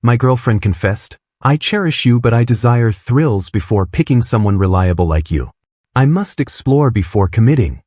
my girlfriend confessed. I cherish you, but I desire thrills before picking someone reliable like you. I must explore before committing.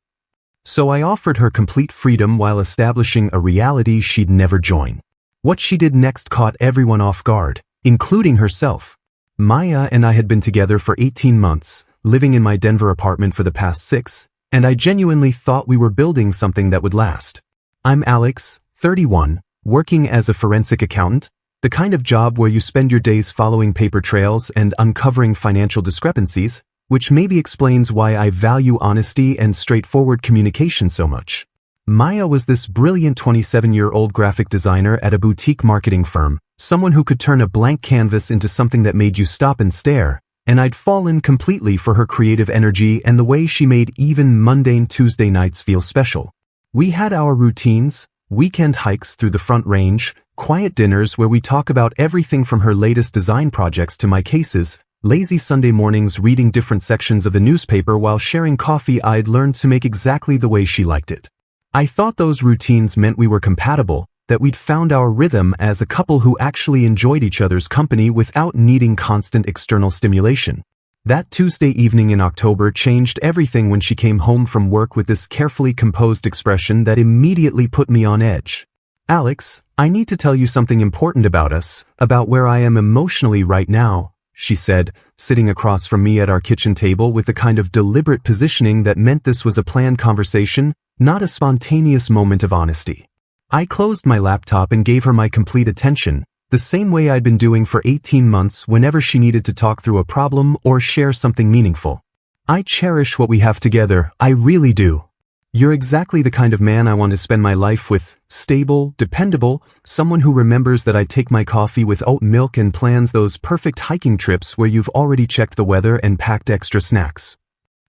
So I offered her complete freedom while establishing a reality she'd never join. What she did next caught everyone off guard, including herself. Maya and I had been together for 18 months, living in my Denver apartment for the past 6, and I genuinely thought we were building something that would last. I'm Alex, 31, working as a forensic accountant, the kind of job where you spend your days following paper trails and uncovering financial discrepancies, which maybe explains why I value honesty and straightforward communication so much. Maya was this brilliant 27-year-old graphic designer at a boutique marketing firm, someone who could turn a blank canvas into something that made you stop and stare, and I'd fallen completely for her creative energy and the way she made even mundane Tuesday nights feel special. We had our routines, weekend hikes through the Front Range, quiet dinners where we talk about everything from her latest design projects to my cases, lazy Sunday mornings reading different sections of the newspaper while sharing coffee I'd learned to make exactly the way she liked it. I thought those routines meant we were compatible, that we'd found our rhythm as a couple who actually enjoyed each other's company without needing constant external stimulation. That Tuesday evening in October changed everything when she came home from work with this carefully composed expression that immediately put me on edge. Alex, I need to tell you something important about us, about where I am emotionally right now, she said, sitting across from me at our kitchen table with the kind of deliberate positioning that meant this was a planned conversation, not a spontaneous moment of honesty. I closed my laptop and gave her my complete attention, the same way I'd been doing for 18 months whenever she needed to talk through a problem or share something meaningful. I cherish what we have together, I really do. You're exactly the kind of man I want to spend my life with, stable, dependable, someone who remembers that I take my coffee with oat milk and plans those perfect hiking trips where you've already checked the weather and packed extra snacks.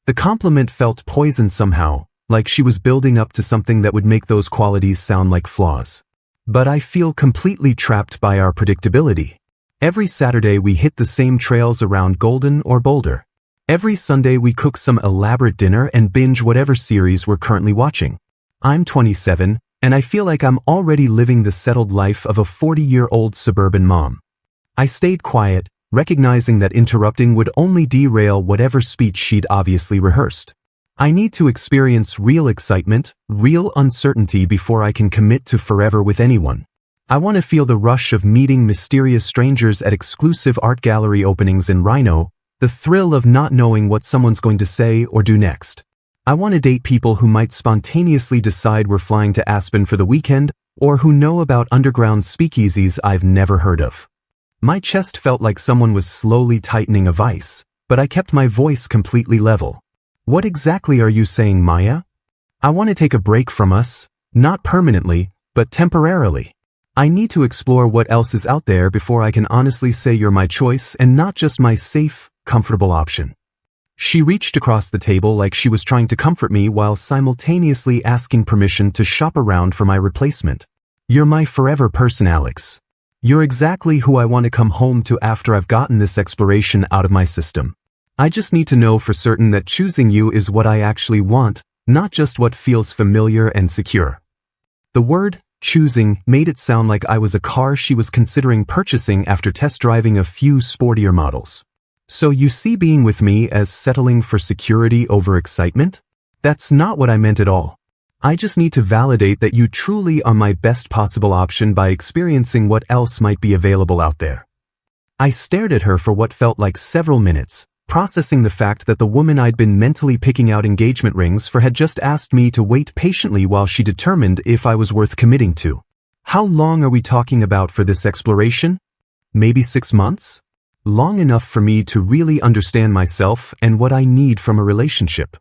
The compliment felt poisoned somehow, like she was building up to something that would make those qualities sound like flaws. But I feel completely trapped by our predictability. Every Saturday we hit the same trails around Golden or Boulder. Every Sunday we cook some elaborate dinner and binge whatever series we're currently watching. I'm 27, and I feel like I'm already living the settled life of a 40-year-old suburban mom. I stayed quiet, recognizing that interrupting would only derail whatever speech she'd obviously rehearsed. I need to experience real excitement, real uncertainty before I can commit to forever with anyone. I want to feel the rush of meeting mysterious strangers at exclusive art gallery openings in Reno, the thrill of not knowing what someone's going to say or do next. I want to date people who might spontaneously decide we're flying to Aspen for the weekend, or who know about underground speakeasies I've never heard of. My chest felt like someone was slowly tightening a vice, but I kept my voice completely level. What exactly are you saying, Maya? I want to take a break from us, not permanently, but temporarily. I need to explore what else is out there before I can honestly say you're my choice and not just my safe, comfortable option. She reached across the table like she was trying to comfort me while simultaneously asking permission to shop around for my replacement. You're my forever person, Alex. You're exactly who I want to come home to after I've gotten this exploration out of my system. I just need to know for certain that choosing you is what I actually want, not just what feels familiar and secure. The word, choosing, made it sound like I was a car she was considering purchasing after test driving a few sportier models. So you see being with me as settling for security over excitement? That's not what I meant at all. I just need to validate that you truly are my best possible option by experiencing what else might be available out there. I stared at her for what felt like several minutes, processing the fact that the woman I'd been mentally picking out engagement rings for had just asked me to wait patiently while she determined if I was worth committing to. How long are we talking about for this exploration? Maybe 6 months? Long enough for me to really understand myself and what I need from a relationship.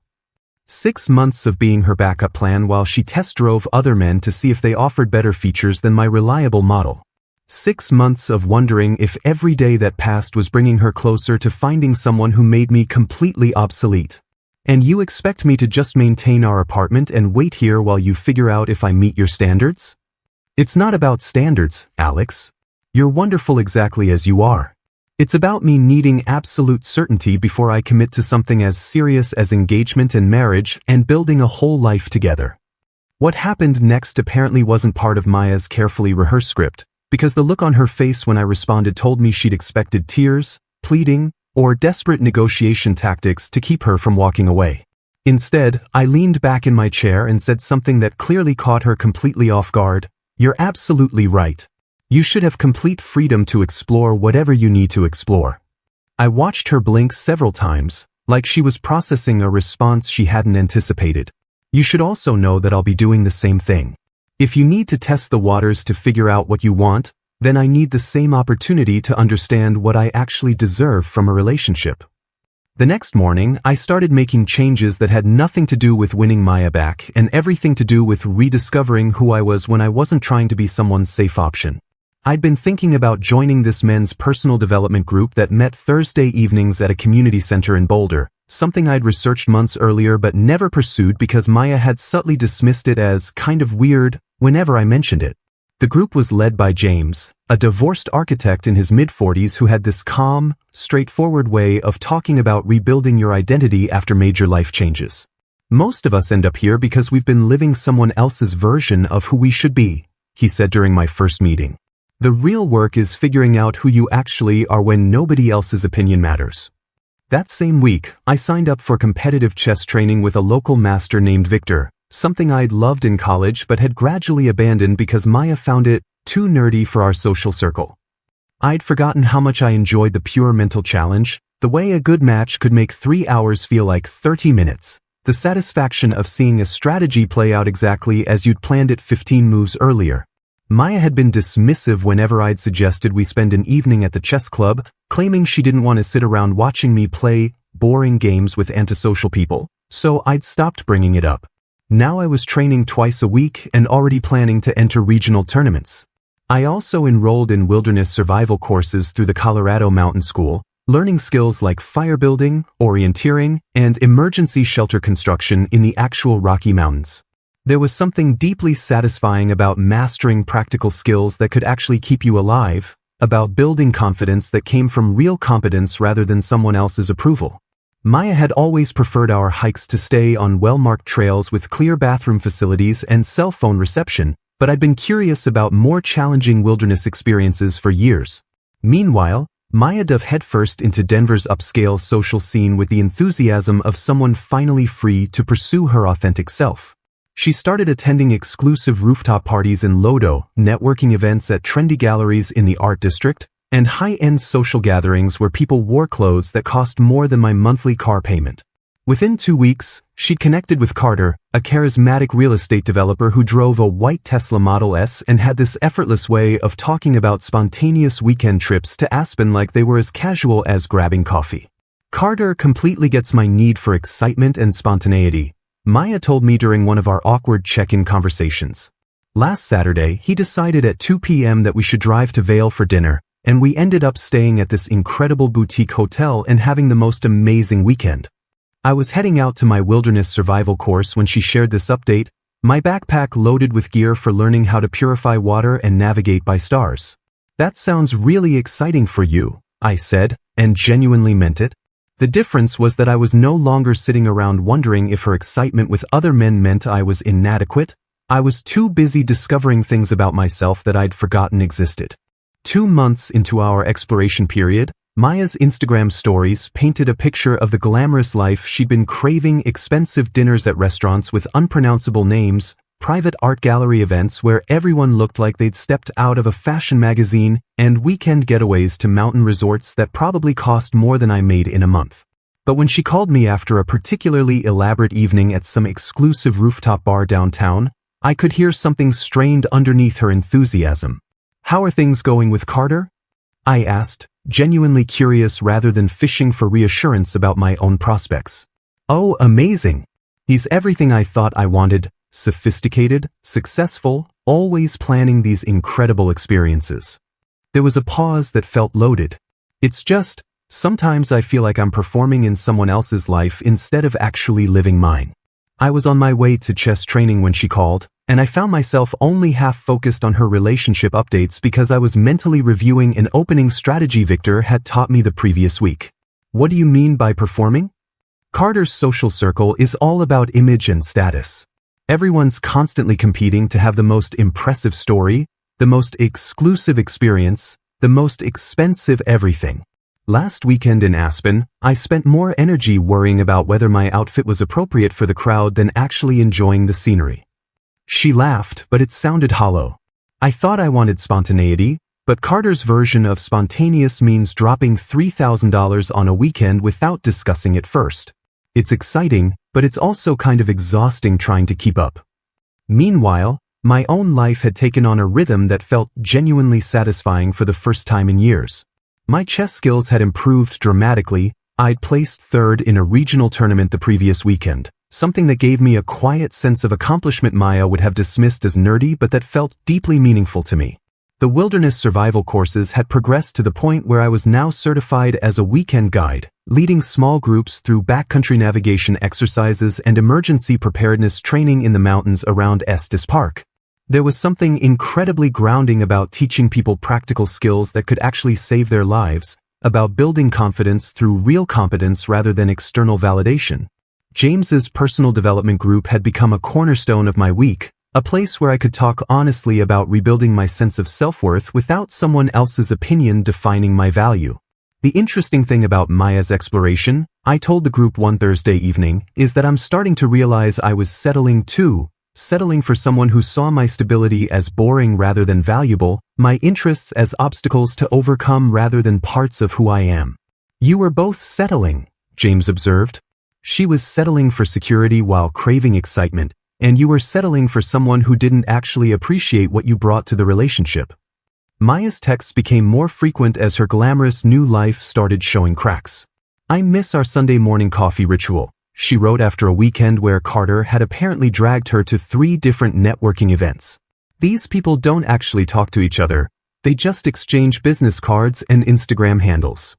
6 months of being her backup plan while she test drove other men to see if they offered better features than my reliable model. 6 months of wondering if every day that passed was bringing her closer to finding someone who made me completely obsolete. And you expect me to just maintain our apartment and wait here while you figure out if I meet your standards? It's not about standards, Alex. You're wonderful exactly as you are. It's about me needing absolute certainty before I commit to something as serious as engagement and marriage and building a whole life together. What happened next apparently wasn't part of Maya's carefully rehearsed script, because the look on her face when I responded told me she'd expected tears, pleading, or desperate negotiation tactics to keep her from walking away. Instead, I leaned back in my chair and said something that clearly caught her completely off guard. "You're absolutely right. You should have complete freedom to explore whatever you need to explore." I watched her blink several times, like she was processing a response she hadn't anticipated. "You should also know that I'll be doing the same thing. If you need to test the waters to figure out what you want, then I need the same opportunity to understand what I actually deserve from a relationship." The next morning, I started making changes that had nothing to do with winning Maya back and everything to do with rediscovering who I was when I wasn't trying to be someone's safe option. I'd been thinking about joining this men's personal development group that met Thursday evenings at a community center in Boulder, something I'd researched months earlier but never pursued because Maya had subtly dismissed it as kind of weird whenever I mentioned it. The group was led by James, a divorced architect in his mid-40s who had this calm, straightforward way of talking about rebuilding your identity after major life changes. "Most of us end up here because we've been living someone else's version of who we should be," he said during my first meeting. "The real work is figuring out who you actually are when nobody else's opinion matters." That same week, I signed up for competitive chess training with a local master named Victor, something I'd loved in college but had gradually abandoned because Maya found it too nerdy for our social circle. I'd forgotten how much I enjoyed the pure mental challenge, the way a good match could make 3 hours feel like 30 minutes, the satisfaction of seeing a strategy play out exactly as you'd planned it 15 moves earlier. Maya had been dismissive whenever I'd suggested we spend an evening at the chess club, claiming she didn't want to sit around watching me play boring games with antisocial people, so I'd stopped bringing it up. Now I was training twice a week and already planning to enter regional tournaments. I also enrolled in wilderness survival courses through the Colorado Mountain School, learning skills like fire building, orienteering, and emergency shelter construction in the actual Rocky Mountains. There was something deeply satisfying about mastering practical skills that could actually keep you alive, about building confidence that came from real competence rather than someone else's approval. Maya had always preferred our hikes to stay on well-marked trails with clear bathroom facilities and cell phone reception, but I'd been curious about more challenging wilderness experiences for years. Meanwhile, Maya dove headfirst into Denver's upscale social scene with the enthusiasm of someone finally free to pursue her authentic self. She started attending exclusive rooftop parties in Lodo, networking events at trendy galleries in the art district, and high-end social gatherings where people wore clothes that cost more than my monthly car payment. Within 2 weeks, she'd connected with Carter, a charismatic real estate developer who drove a white Tesla Model S and had this effortless way of talking about spontaneous weekend trips to Aspen like they were as casual as grabbing coffee. "Carter completely gets my need for excitement and spontaneity," Maya told me during one of our awkward check-in conversations. Last Saturday, he decided at 2 p.m. that we should drive to Vail for dinner, and we ended up staying at this incredible boutique hotel and having the most amazing weekend. I was heading out to my wilderness survival course when she shared this update, my backpack loaded with gear for learning how to purify water and navigate by stars. "That sounds really exciting for you," I said, and genuinely meant it. The difference was that I was no longer sitting around wondering if her excitement with other men meant I was inadequate. I was too busy discovering things about myself that I'd forgotten existed. 2 months into our exploration period, Maya's Instagram stories painted a picture of the glamorous life she'd been craving: expensive dinners at restaurants with unpronounceable names, private art gallery events where everyone looked like they'd stepped out of a fashion magazine, and weekend getaways to mountain resorts that probably cost more than I made in a month. But when she called me after a particularly elaborate evening at some exclusive rooftop bar downtown, I could hear something strained underneath her enthusiasm. "How are things going with Carter?" I asked, genuinely curious rather than fishing for reassurance about my own prospects. "Oh, amazing. He's everything I thought I wanted: sophisticated, successful, always planning these incredible experiences." There was a pause that felt loaded. "It's just, sometimes I feel like I'm performing in someone else's life instead of actually living mine." I was on my way to chess training when she called, and I found myself only half focused on her relationship updates because I was mentally reviewing an opening strategy Victor had taught me the previous week. "What do you mean by performing?" Carter's social circle is all about image and status. Everyone's constantly competing to have the most impressive story, The most exclusive experience, the most expensive everything. Last weekend in Aspen, I spent more energy worrying about whether my outfit was appropriate for the crowd than actually enjoying the scenery. She laughed, but it sounded hollow. I thought I wanted spontaneity, but Carter's version of spontaneous means dropping $3,000 on a weekend without discussing it first. It's exciting, but it's also kind of exhausting trying to keep up. Meanwhile, my own life had taken on a rhythm that felt genuinely satisfying for the first time in years. My chess skills had improved dramatically. I'd placed third in a regional tournament the previous weekend, something that gave me a quiet sense of accomplishment Maya would have dismissed as nerdy but that felt deeply meaningful to me. The wilderness survival courses had progressed to the point where I was now certified as a weekend guide, leading small groups through backcountry navigation exercises and emergency preparedness training in the mountains around Estes Park. There was something incredibly grounding about teaching people practical skills that could actually save their lives, about building confidence through real competence rather than external validation. James's personal development group had become a cornerstone of my week, a place where I could talk honestly about rebuilding my sense of self-worth without someone else's opinion defining my value. The interesting thing about Maya's exploration, I told the group one Thursday evening, is that I'm starting to realize I was settling for someone who saw my stability as boring rather than valuable, my interests as obstacles to overcome rather than parts of who I am. You were both settling, James observed. She was settling for security while craving excitement, and you were settling for someone who didn't actually appreciate what you brought to the relationship. Maya's texts became more frequent as her glamorous new life started showing cracks. I miss our Sunday morning coffee ritual, she wrote after a weekend where Carter had apparently dragged her to 3 different networking events. These people don't actually talk to each other, they just exchange business cards and Instagram handles.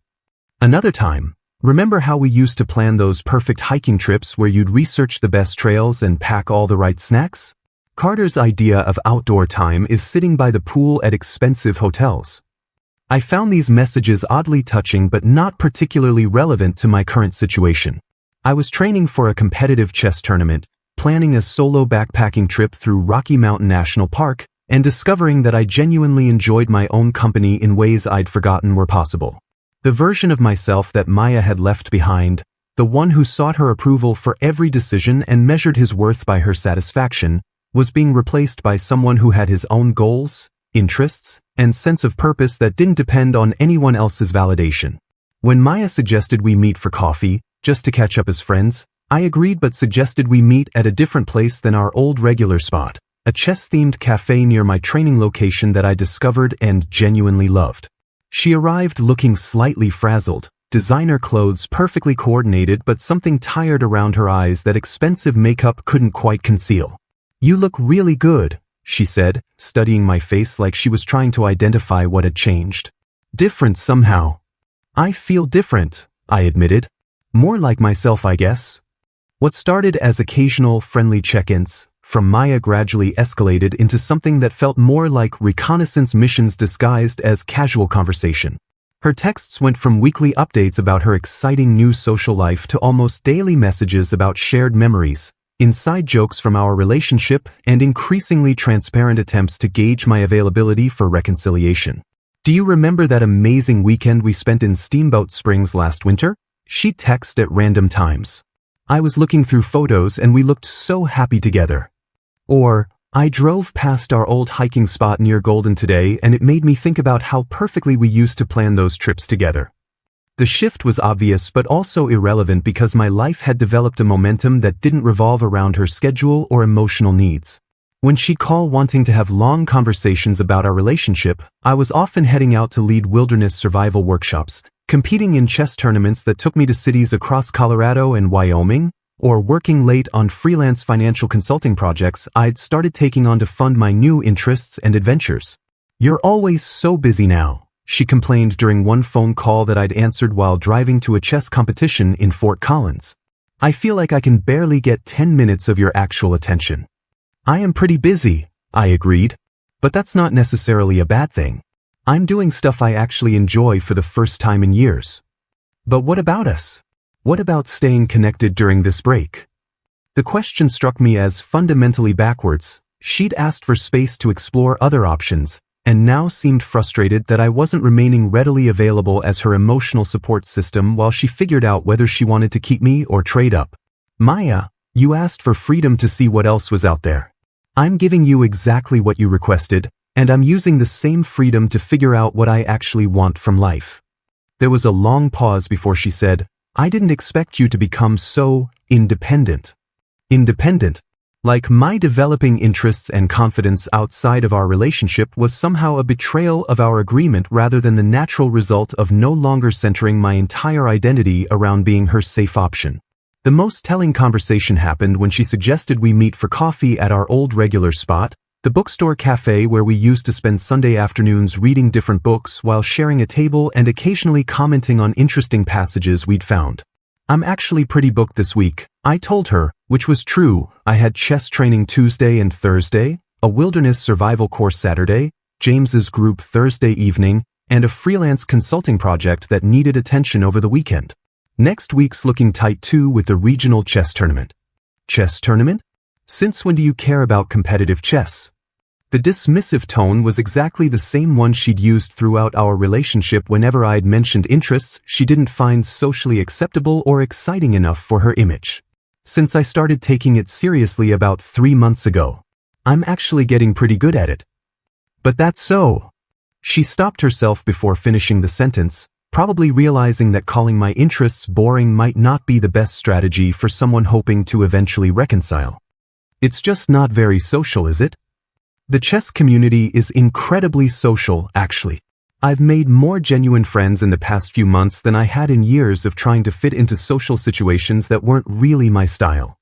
Another time, remember how we used to plan those perfect hiking trips where you'd research the best trails and pack all the right snacks? Carter's idea of outdoor time is sitting by the pool at expensive hotels. I found these messages oddly touching but not particularly relevant to my current situation. I was training for a competitive chess tournament, planning a solo backpacking trip through Rocky Mountain National Park, and discovering that I genuinely enjoyed my own company in ways I'd forgotten were possible. The version of myself that Maya had left behind, the one who sought her approval for every decision and measured his worth by her satisfaction, was being replaced by someone who had his own goals, interests, and sense of purpose that didn't depend on anyone else's validation. When Maya suggested we meet for coffee, just to catch up as friends, I agreed but suggested we meet at a different place than our old regular spot, a chess-themed cafe near my training location that I discovered and genuinely loved. She arrived looking slightly frazzled, designer clothes perfectly coordinated but something tired around her eyes that expensive makeup couldn't quite conceal. "You look really good," she said, studying my face like she was trying to identify what had changed. "Different somehow." "I feel different," I admitted. "More like myself, I guess." What started as occasional friendly check-ins from Maya gradually escalated into something that felt more like reconnaissance missions disguised as casual conversation. Her texts went from weekly updates about her exciting new social life to almost daily messages about shared memories, inside jokes from our relationship, and increasingly transparent attempts to gauge my availability for reconciliation. "Do you remember that amazing weekend we spent in Steamboat Springs last winter?" She'd text at random times. "I was looking through photos and we looked so happy together." Or, "I drove past our old hiking spot near Golden today and it made me think about how perfectly we used to plan those trips together." The shift was obvious but also irrelevant because my life had developed a momentum that didn't revolve around her schedule or emotional needs. When she'd call wanting to have long conversations about our relationship, I was often heading out to lead wilderness survival workshops, competing in chess tournaments that took me to cities across Colorado and Wyoming, or working late on freelance financial consulting projects I'd started taking on to fund my new interests and adventures. "You're always so busy now," she complained during one phone call that I'd answered while driving to a chess competition in Fort Collins. "I feel like I can barely get 10 minutes of your actual attention." "I am pretty busy," I agreed. "But that's not necessarily a bad thing. I'm doing stuff I actually enjoy for the first time in years." "But what about us? What about staying connected during this break?" The question struck me as fundamentally backwards. She'd asked for space to explore other options, and now seemed frustrated that I wasn't remaining readily available as her emotional support system while she figured out whether she wanted to keep me or trade up. Maya, you asked for freedom to see what else was out there. I'm giving you exactly what you requested, and I'm using the same freedom to figure out what I actually want from life. There was a long pause before she said, I didn't expect you to become so independent. Independent? Like my developing interests and confidence outside of our relationship was somehow a betrayal of our agreement rather than the natural result of no longer centering my entire identity around being her safe option. The most telling conversation happened when she suggested we meet for coffee at our old regular spot, the bookstore cafe where we used to spend Sunday afternoons reading different books while sharing a table and occasionally commenting on interesting passages we'd found. I'm actually pretty booked this week, I told her, which was true. I had chess training Tuesday and Thursday, a wilderness survival course Saturday, James's group Thursday evening, and a freelance consulting project that needed attention over the weekend. Next week's looking tight too with the regional chess tournament. Chess tournament? Since when do you care about competitive chess? The dismissive tone was exactly the same one she'd used throughout our relationship whenever I'd mentioned interests she didn't find socially acceptable or exciting enough for her image. Since I started taking it seriously about 3 months ago, I'm actually getting pretty good at it. But that's so. She stopped herself before finishing the sentence, probably realizing that calling my interests boring might not be the best strategy for someone hoping to eventually reconcile. It's just not very social, is it? The chess community is incredibly social, actually. I've made more genuine friends in the past few months than I had in years of trying to fit into social situations that weren't really my style.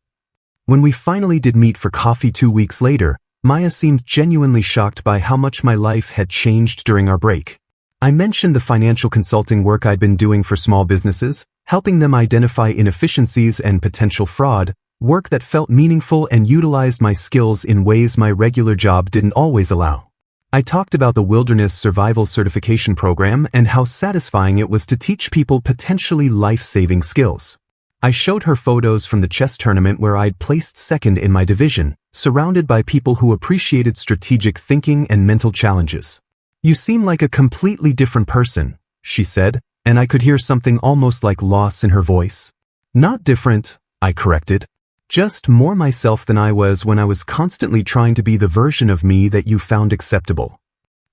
When we finally did meet for coffee 2 weeks later, Maya seemed genuinely shocked by how much my life had changed during our break. I mentioned the financial consulting work I'd been doing for small businesses, helping them identify inefficiencies and potential fraud, work that felt meaningful and utilized my skills in ways my regular job didn't always allow. I talked about the Wilderness Survival Certification Program and how satisfying it was to teach people potentially life-saving skills. I showed her photos from the chess tournament where I'd placed second in my division, surrounded by people who appreciated strategic thinking and mental challenges. You seem like a completely different person, she said, and I could hear something almost like loss in her voice. Not different, I corrected. Just more myself than I was when I was constantly trying to be the version of me that you found acceptable.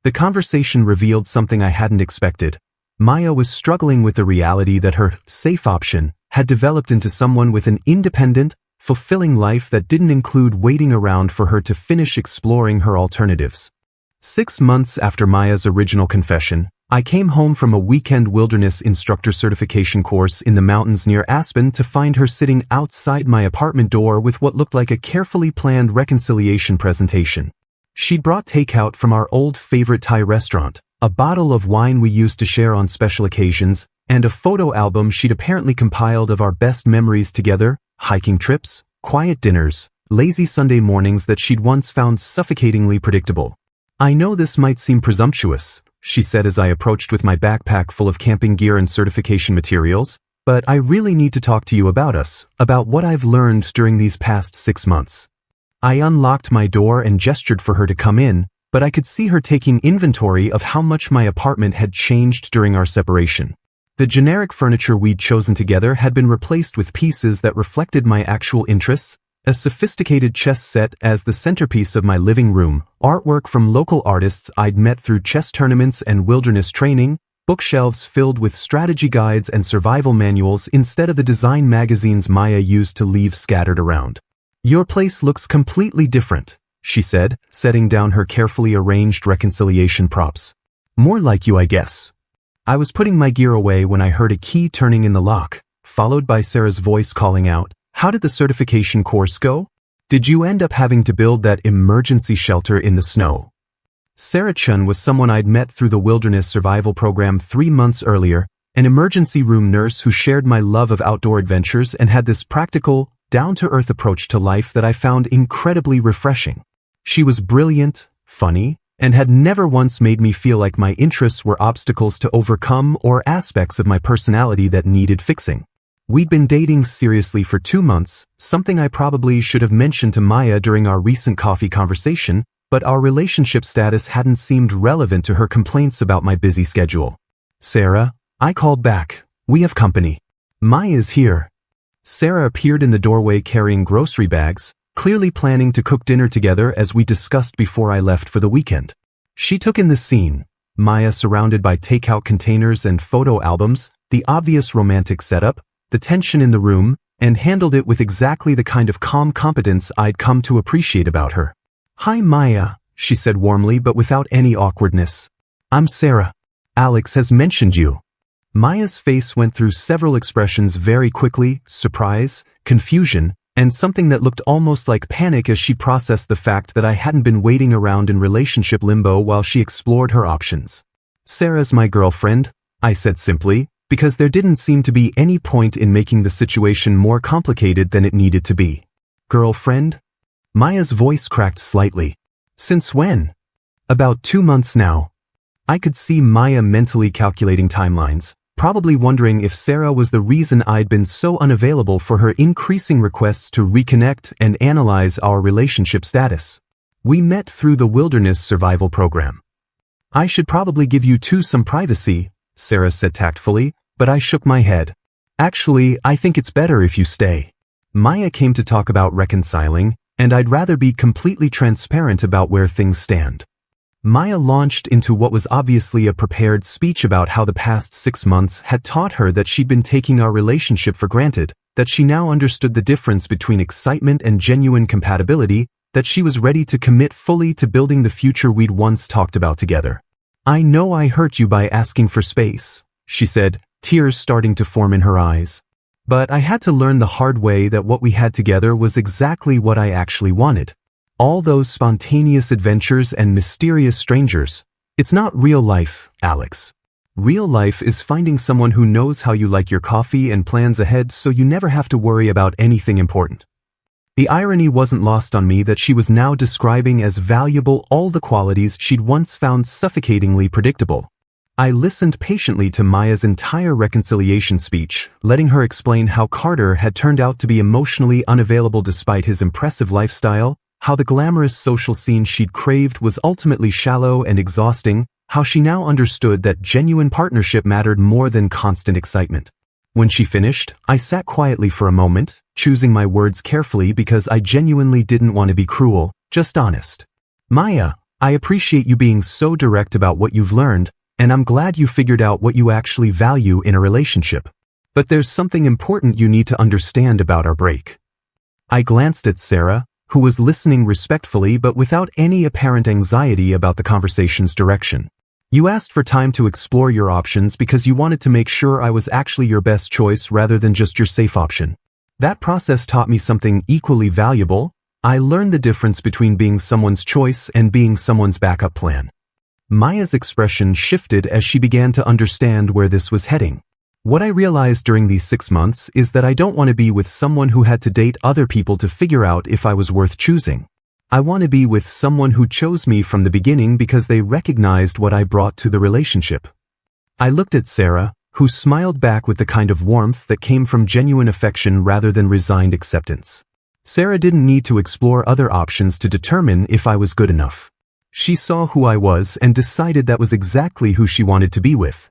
The conversation revealed something I hadn't expected. Maya was struggling with the reality that her safe option had developed into someone with an independent, fulfilling life that didn't include waiting around for her to finish exploring her alternatives. 6 months after Maya's original confession, I came home from a weekend wilderness instructor certification course in the mountains near Aspen to find her sitting outside my apartment door with what looked like a carefully planned reconciliation presentation. She'd brought takeout from our old favorite Thai restaurant, a bottle of wine we used to share on special occasions, and a photo album she'd apparently compiled of our best memories together, hiking trips, quiet dinners, lazy Sunday mornings that she'd once found suffocatingly predictable. I know this might seem presumptuous, she said as I approached with my backpack full of camping gear and certification materials, but I really need to talk to you about us, about what I've learned during these past 6 months. I unlocked my door and gestured for her to come in, but I could see her taking inventory of how much my apartment had changed during our separation. The generic furniture we'd chosen together had been replaced with pieces that reflected my actual interests, a sophisticated chess set as the centerpiece of my living room, artwork from local artists I'd met through chess tournaments and wilderness training, bookshelves filled with strategy guides and survival manuals instead of the design magazines Maya used to leave scattered around. Your place looks completely different, she said, setting down her carefully arranged reconciliation props. More like you, I guess. I was putting my gear away when I heard a key turning in the lock, followed by Sarah's voice calling out, "How did the certification course go? Did you end up having to build that emergency shelter in the snow?" Sarah Chun was someone I'd met through the Wilderness Survival Program 3 months earlier, an emergency room nurse who shared my love of outdoor adventures and had this practical, down-to-earth approach to life that I found incredibly refreshing. She was brilliant, funny, and had never once made me feel like my interests were obstacles to overcome or aspects of my personality that needed fixing. We'd been dating seriously for 2 months, something I probably should have mentioned to Maya during our recent coffee conversation, but our relationship status hadn't seemed relevant to her complaints about my busy schedule. "Sarah," I called back, "we have company. Maya's here." Sarah appeared in the doorway carrying grocery bags, clearly planning to cook dinner together as we discussed before I left for the weekend. She took in the scene, Maya surrounded by takeout containers and photo albums, the obvious romantic setup, the tension in the room, and handled it with exactly the kind of calm competence I'd come to appreciate about her. "Hi Maya," she said warmly but without any awkwardness. "I'm Sarah. Alex has mentioned you." Maya's face went through several expressions very quickly: surprise, confusion, and something that looked almost like panic as she processed the fact that I hadn't been waiting around in relationship limbo while she explored her options. "Sarah's my girlfriend," I said simply, because there didn't seem to be any point in making the situation more complicated than it needed to be. "Girlfriend?" Maya's voice cracked slightly. "Since when?" "About 2 months now." I could see Maya mentally calculating timelines, probably wondering if Sarah was the reason I'd been so unavailable for her increasing requests to reconnect and analyze our relationship status. "We met through the Wilderness Survival Program." "I should probably give you two some privacy," Sarah said tactfully, but I shook my head. "Actually, I think it's better if you stay." Maya came to talk about reconciling, and I'd rather be completely transparent about where things stand. Maya launched into what was obviously a prepared speech about how the past 6 months had taught her that she'd been taking our relationship for granted, that she now understood the difference between excitement and genuine compatibility, that she was ready to commit fully to building the future we'd once talked about together. "I know I hurt you by asking for space," she said, tears starting to form in her eyes. "But I had to learn the hard way that what we had together was exactly what I actually wanted. All those spontaneous adventures and mysterious strangers. It's not real life, Alex. Real life is finding someone who knows how you like your coffee and plans ahead so you never have to worry about anything important." The irony wasn't lost on me that she was now describing as valuable all the qualities she'd once found suffocatingly predictable. I listened patiently to Maya's entire reconciliation speech, letting her explain how Carter had turned out to be emotionally unavailable despite his impressive lifestyle, how the glamorous social scene she'd craved was ultimately shallow and exhausting, how she now understood that genuine partnership mattered more than constant excitement. When she finished, I sat quietly for a moment, choosing my words carefully because I genuinely didn't want to be cruel, just honest. "Maya, I appreciate you being so direct about what you've learned, and I'm glad you figured out what you actually value in a relationship. But there's something important you need to understand about our break." I glanced at Sarah, who was listening respectfully but without any apparent anxiety about the conversation's direction. "You asked for time to explore your options because you wanted to make sure I was actually your best choice rather than just your safe option. That process taught me something equally valuable. I learned the difference between being someone's choice and being someone's backup plan." Maya's expression shifted as she began to understand where this was heading. "What I realized during these 6 months is that I don't want to be with someone who had to date other people to figure out if I was worth choosing. I want to be with someone who chose me from the beginning because they recognized what I brought to the relationship." I looked at Sarah, who smiled back with the kind of warmth that came from genuine affection rather than resigned acceptance. Sarah didn't need to explore other options to determine if I was good enough. She saw who I was and decided that was exactly who she wanted to be with.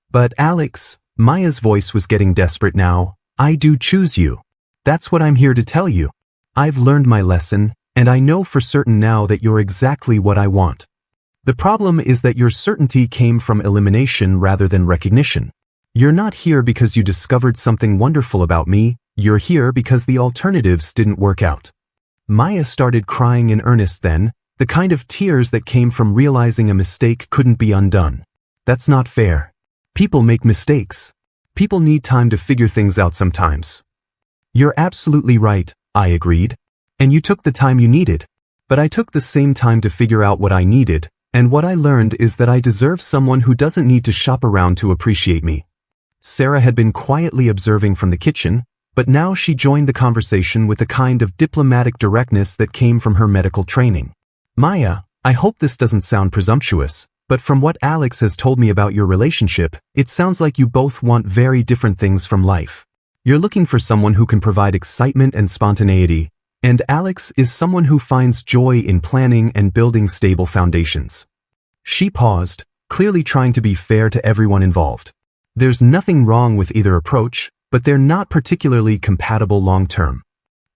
"But Alex," Maya's voice was getting desperate now, "I do choose you. That's what I'm here to tell you. I've learned my lesson, and I know for certain now that you're exactly what I want. The problem is that your certainty came from elimination rather than recognition. You're not here because you discovered something wonderful about me, you're here because the alternatives didn't work out." Maya started crying in earnest then, the kind of tears that came from realizing a mistake couldn't be undone. "That's not fair. People make mistakes. People need time to figure things out sometimes." "You're absolutely right," I agreed. "And you took the time you needed. But I took the same time to figure out what I needed, and what I learned is that I deserve someone who doesn't need to shop around to appreciate me." Sarah had been quietly observing from the kitchen, but now she joined the conversation with a kind of diplomatic directness that came from her medical training. "Maya, I hope this doesn't sound presumptuous, but from what Alex has told me about your relationship, it sounds like you both want very different things from life. You're looking for someone who can provide excitement and spontaneity, And Alex is someone who finds joy in planning and building stable foundations. She paused, clearly trying to be fair to everyone involved. There's nothing wrong with either approach, but they're not particularly compatible long-term.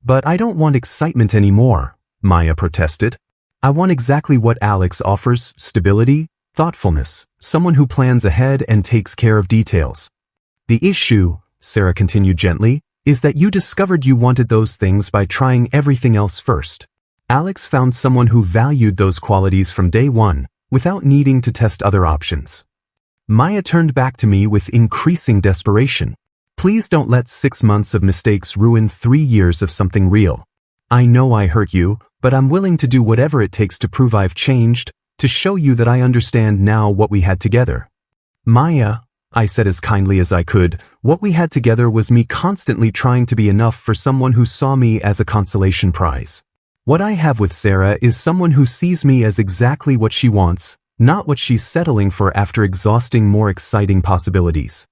But I don't want excitement anymore, Maya protested. I want exactly what Alex offers: stability, thoughtfulness, someone who plans ahead and takes care of details. The issue, Sarah continued gently, is that you discovered you wanted those things by trying everything else first. Alex found someone who valued those qualities from day one, without needing to test other options. Maya turned back to me with increasing desperation. Please don't let 6 months of mistakes ruin 3 years of something real. I know I hurt you, but I'm willing to do whatever it takes to prove I've changed, to show you that I understand now what we had together. Maya, I said as kindly as I could, what we had together was me constantly trying to be enough for someone who saw me as a consolation prize. What I have with Sarah is someone who sees me as exactly what she wants, not what she's settling for after exhausting more exciting possibilities.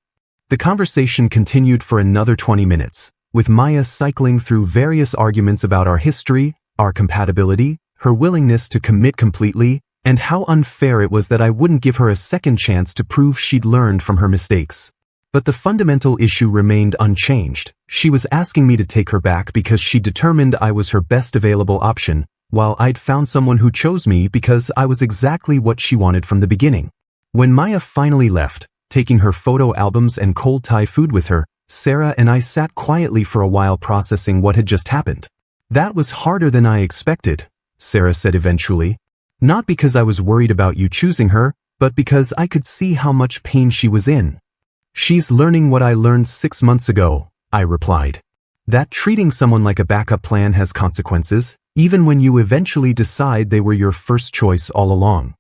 The conversation continued for another 20 minutes, with Maya cycling through various arguments about our history, our compatibility, her willingness to commit completely, and how unfair it was that I wouldn't give her a second chance to prove she'd learned from her mistakes. But the fundamental issue remained unchanged. She was asking me to take her back because she determined I was her best available option, while I'd found someone who chose me because I was exactly what she wanted from the beginning. When Maya finally left, taking her photo albums and cold Thai food with her, Sarah and I sat quietly for a while processing what had just happened. That was harder than I expected, Sarah said eventually. Not because I was worried about you choosing her, but because I could see how much pain she was in. She's learning what I learned 6 months ago, I replied. That treating someone like a backup plan has consequences, even when you eventually decide they were your first choice all along.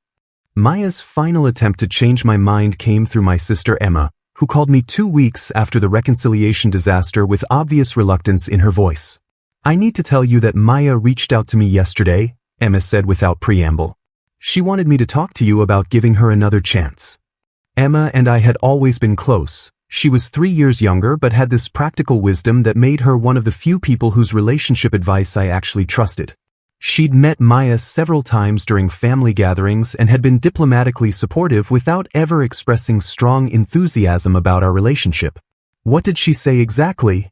Maya's final attempt to change my mind came through my sister Emma, who called me 2 weeks after the reconciliation disaster with obvious reluctance in her voice. I need to tell you that Maya reached out to me yesterday, Emma said without preamble. She wanted me to talk to you about giving her another chance. Emma and I had always been close. She was 3 years younger but had this practical wisdom that made her one of the few people whose relationship advice I actually trusted. She'd met Maya several times during family gatherings and had been diplomatically supportive without ever expressing strong enthusiasm about our relationship. What did she say exactly?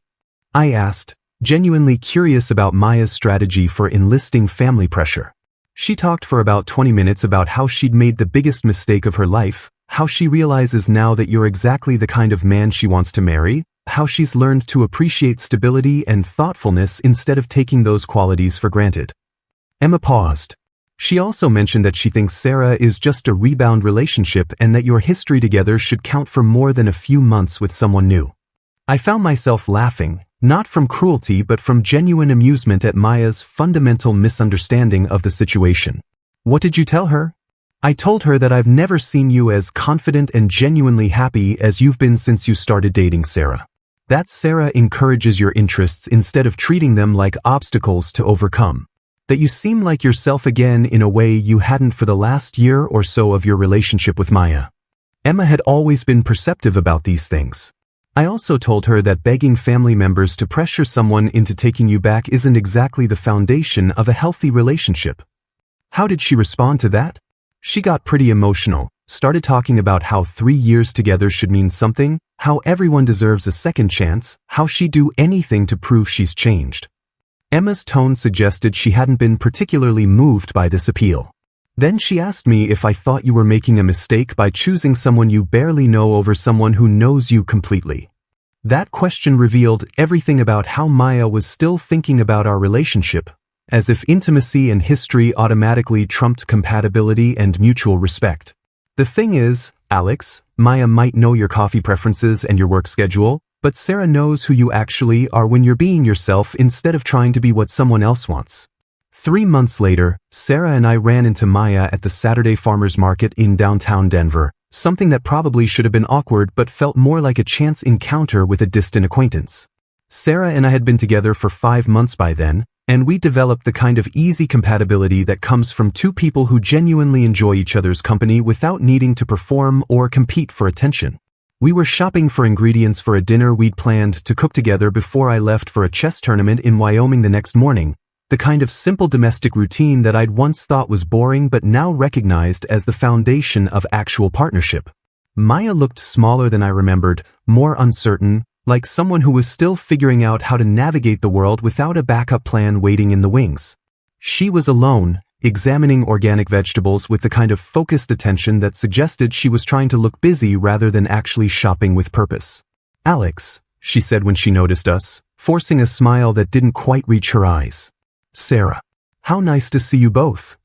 I asked, genuinely curious about Maya's strategy for enlisting family pressure. She talked for about 20 minutes about how she'd made the biggest mistake of her life, how she realizes now that you're exactly the kind of man she wants to marry, how she's learned to appreciate stability and thoughtfulness instead of taking those qualities for granted. Emma paused. She also mentioned that she thinks Sarah is just a rebound relationship and that your history together should count for more than a few months with someone new. I found myself laughing, not from cruelty but from genuine amusement at Maya's fundamental misunderstanding of the situation. What did you tell her? I told her that I've never seen you as confident and genuinely happy as you've been since you started dating Sarah. That Sarah encourages your interests instead of treating them like obstacles to overcome. That you seem like yourself again in a way you hadn't for the last year or so of your relationship with Maya. Emma had always been perceptive about these things. I also told her that begging family members to pressure someone into taking you back isn't exactly the foundation of a healthy relationship. How did she respond to that? She got pretty emotional, started talking about how 3 years together should mean something, how everyone deserves a second chance, how she'd do anything to prove she's changed. Emma's tone suggested she hadn't been particularly moved by this appeal. Then she asked me if I thought you were making a mistake by choosing someone you barely know over someone who knows you completely. That question revealed everything about how Maya was still thinking about our relationship, as if intimacy and history automatically trumped compatibility and mutual respect. The thing is, Alex, Maya might know your coffee preferences and your work schedule, but Sarah knows who you actually are when you're being yourself instead of trying to be what someone else wants. 3 months later, Sarah and I ran into Maya at the Saturday Farmers Market in downtown Denver, something that probably should have been awkward but felt more like a chance encounter with a distant acquaintance. Sarah and I had been together for 5 months by then, and we developed the kind of easy compatibility that comes from two people who genuinely enjoy each other's company without needing to perform or compete for attention. We were shopping for ingredients for a dinner we'd planned to cook together before I left for a chess tournament in Wyoming the next morning, the kind of simple domestic routine that I'd once thought was boring but now recognized as the foundation of actual partnership. Maya looked smaller than I remembered, more uncertain, like someone who was still figuring out how to navigate the world without a backup plan waiting in the wings. She was alone, examining organic vegetables with the kind of focused attention that suggested she was trying to look busy rather than actually shopping with purpose. "Alex," she said when she noticed us, forcing a smile that didn't quite reach her eyes. "Sarah. How nice to see you both."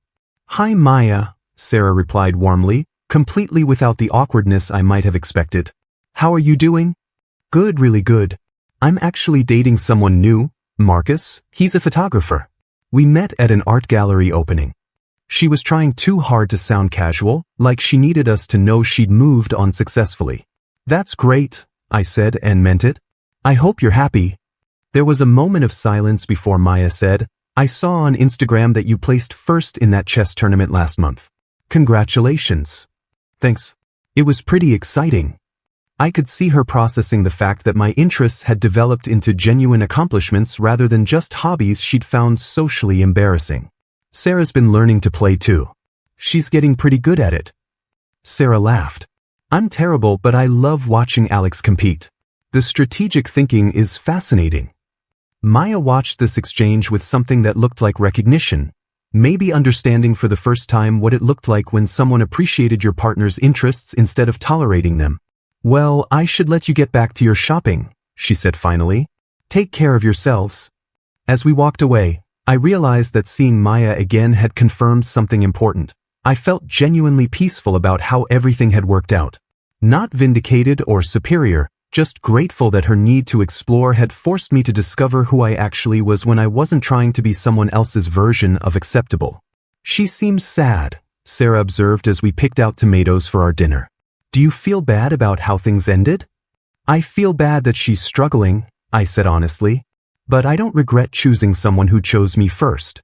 "Hi, Maya," Sarah replied warmly, completely without the awkwardness I might have expected. "How are you doing?" "Good, really good. I'm actually dating someone new, Marcus. He's a photographer. We met at an art gallery opening." She was trying too hard to sound casual, like she needed us to know she'd moved on successfully. "That's great," I said and meant it. "I hope you're happy." There was a moment of silence before Maya said, "I saw on Instagram that you placed first in that chess tournament last month. Congratulations." "Thanks." It was pretty exciting. I could see her processing the fact that my interests had developed into genuine accomplishments rather than just hobbies she'd found socially embarrassing. "Sarah's been learning to play too. She's getting pretty good at it." Sarah laughed. "I'm terrible, but I love watching Alex compete. The strategic thinking is fascinating." Maya watched this exchange with something that looked like recognition, maybe understanding for the first time what it looked like when someone appreciated your partner's interests instead of tolerating them. "Well, I should let you get back to your shopping," she said finally. "Take care of yourselves." As we walked away, I realized that seeing Maya again had confirmed something important. I felt genuinely peaceful about how everything had worked out. Not vindicated or superior, just grateful that her need to explore had forced me to discover who I actually was when I wasn't trying to be someone else's version of acceptable. "She seems sad," Sarah observed as we picked out tomatoes for our dinner. "Do you feel bad about how things ended?" "I feel bad that she's struggling," I said honestly. "But I don't regret choosing someone who chose me first."